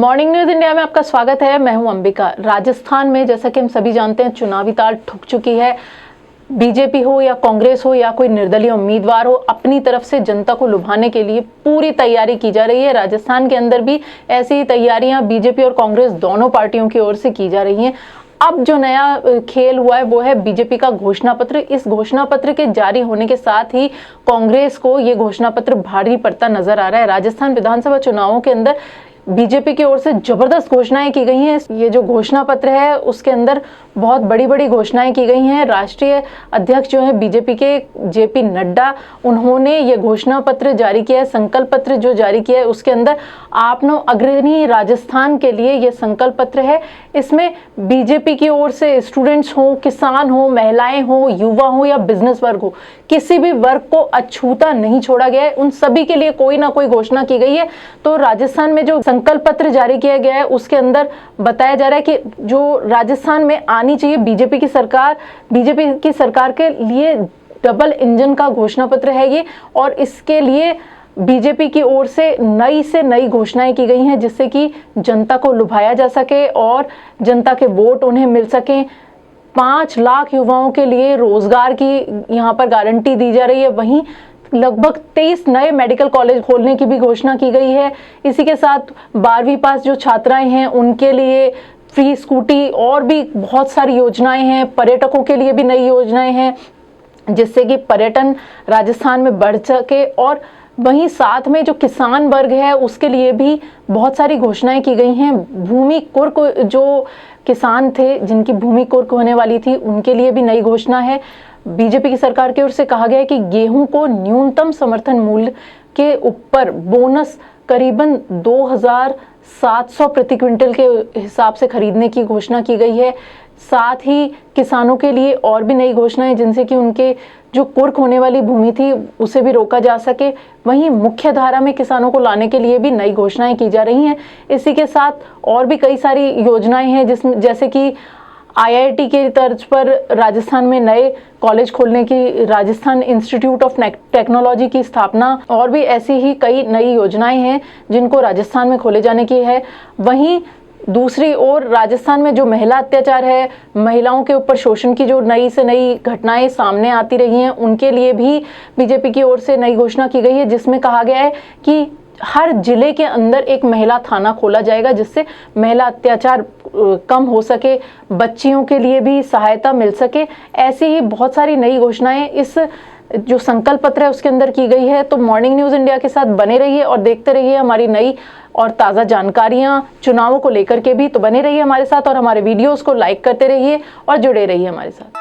Morning news India में आपका स्वागत है। मैं हूं अंबिका। राजस्थान में जैसा कि हम सभी जानते हैं चुनावी ताल ठुक चुकी है। बीजेपी हो या कांग्रेस हो या कोई निर्दलीय उम्मीदवार हो, अपनी तरफ से जनता को लुभाने के लिए पूरी तैयारी की जा रही है। राजस्थान के अंदर भी ऐसी ही तैयारियां बीजेपी और कांग्रेस दोनों पार्टियों की ओर से की जा रही हैं। अब जो नया खेल हुआ है वो है बीजेपी का घोषणा पत्र। इस घोषणा पत्र के जारी होने के साथ ही कांग्रेस को ये घोषणा पत्र भारी पड़ता नजर आ रहा है। राजस्थान विधानसभा चुनावों के अंदर बीजेपी की ओर से जबरदस्त घोषणाएं की गई हैं। ये जो घोषणा पत्र है उसके अंदर बहुत बड़ी बड़ी घोषणाएं की गई हैं। राष्ट्रीय अध्यक्ष जो है बीजेपी के जेपी नड्डा, उन्होंने ये घोषणा पत्र जारी किया है। संकल्प पत्र जो जारी किया है उसके अंदर आपनो अग्रणी राजस्थान के लिए ये संकल्प पत्र है। इसमें बीजेपी की ओर से स्टूडेंट्स हो, किसान हो, महिलाएं हो, युवा हो या बिजनेस वर्ग हो, किसी भी वर्ग को अछूता नहीं छोड़ा गया है। उन सभी के लिए कोई ना कोई घोषणा की गई है। तो राजस्थान में जो संकल्प पत्र जारी किया गया है उसके अंदर बताया जा रहा है कि जो राजस्थान में आनी चाहिए बीजेपी की सरकार के लिए डबल इंजन का घोषणा पत्र है ये। और इसके लिए बीजेपी की ओर से नई घोषणाएं की गई हैं जिससे कि जनता को लुभाया जा सके और जनता के वोट उन्हें मिल सके। 5 लाख युवाओं के लिए रोजगार की यहाँ पर गारंटी दी जा रही है। वहीं लगभग 23 नए मेडिकल कॉलेज खोलने की भी घोषणा की गई है। इसी के साथ 12वीं पास जो छात्राएं हैं उनके लिए फ्री स्कूटी और भी बहुत सारी योजनाएं हैं। पर्यटकों के लिए भी नई योजनाएं हैं जिससे कि पर्यटन राजस्थान में बढ़ सके। और वहीं साथ में जो किसान वर्ग है उसके लिए भी बहुत सारी घोषणाएं की गई हैं। भूमि कुर्क जो किसान थे जिनकी भूमि कुर्क होने वाली थी उनके लिए भी नई घोषणा है। बीजेपी की सरकार की ओर से कहा गया है कि गेहूं को न्यूनतम समर्थन मूल्य के ऊपर बोनस करीबन 2700 प्रति क्विंटल के हिसाब से खरीदने की घोषणा की गई है। साथ ही किसानों के लिए और भी नई घोषणाएं जिनसे कि उनके जो कुर्क होने वाली भूमि थी उसे भी रोका जा सके। वहीं मुख्य धारा में किसानों को लाने के लिए भी नई घोषणाएं की जा रही हैं। इसी के साथ और भी कई सारी योजनाएं हैं जिसमें जैसे कि आईआईटी के तर्ज पर राजस्थान में नए कॉलेज खोलने की, राजस्थान इंस्टीट्यूट ऑफ टेक्नोलॉजी की स्थापना और भी ऐसी ही कई नई योजनाएं हैं जिनको राजस्थान में खोले जाने की है। वहीं दूसरी ओर राजस्थान में जो महिला अत्याचार है, महिलाओं के ऊपर शोषण की जो नई से नई घटनाएं सामने आती रही हैं उनके लिए भी बीजेपी की ओर से नई घोषणा की गई है जिसमें कहा गया है कि हर जिले के अंदर एक महिला थाना खोला जाएगा जिससे महिला अत्याचार कम हो सके, बच्चियों के लिए भी सहायता मिल सके। ऐसी ही बहुत सारी नई घोषणाएं इस जो संकल्प पत्र है उसके अंदर की गई है। तो मॉर्निंग न्यूज इंडिया के साथ बने रहिए और देखते रहिए हमारी नई और ताज़ा जानकारियां चुनावों को लेकर के भी। तो बने रहिए हमारे साथ और हमारे वीडियोस को लाइक करते रहिए और जुड़े रहिए हमारे साथ।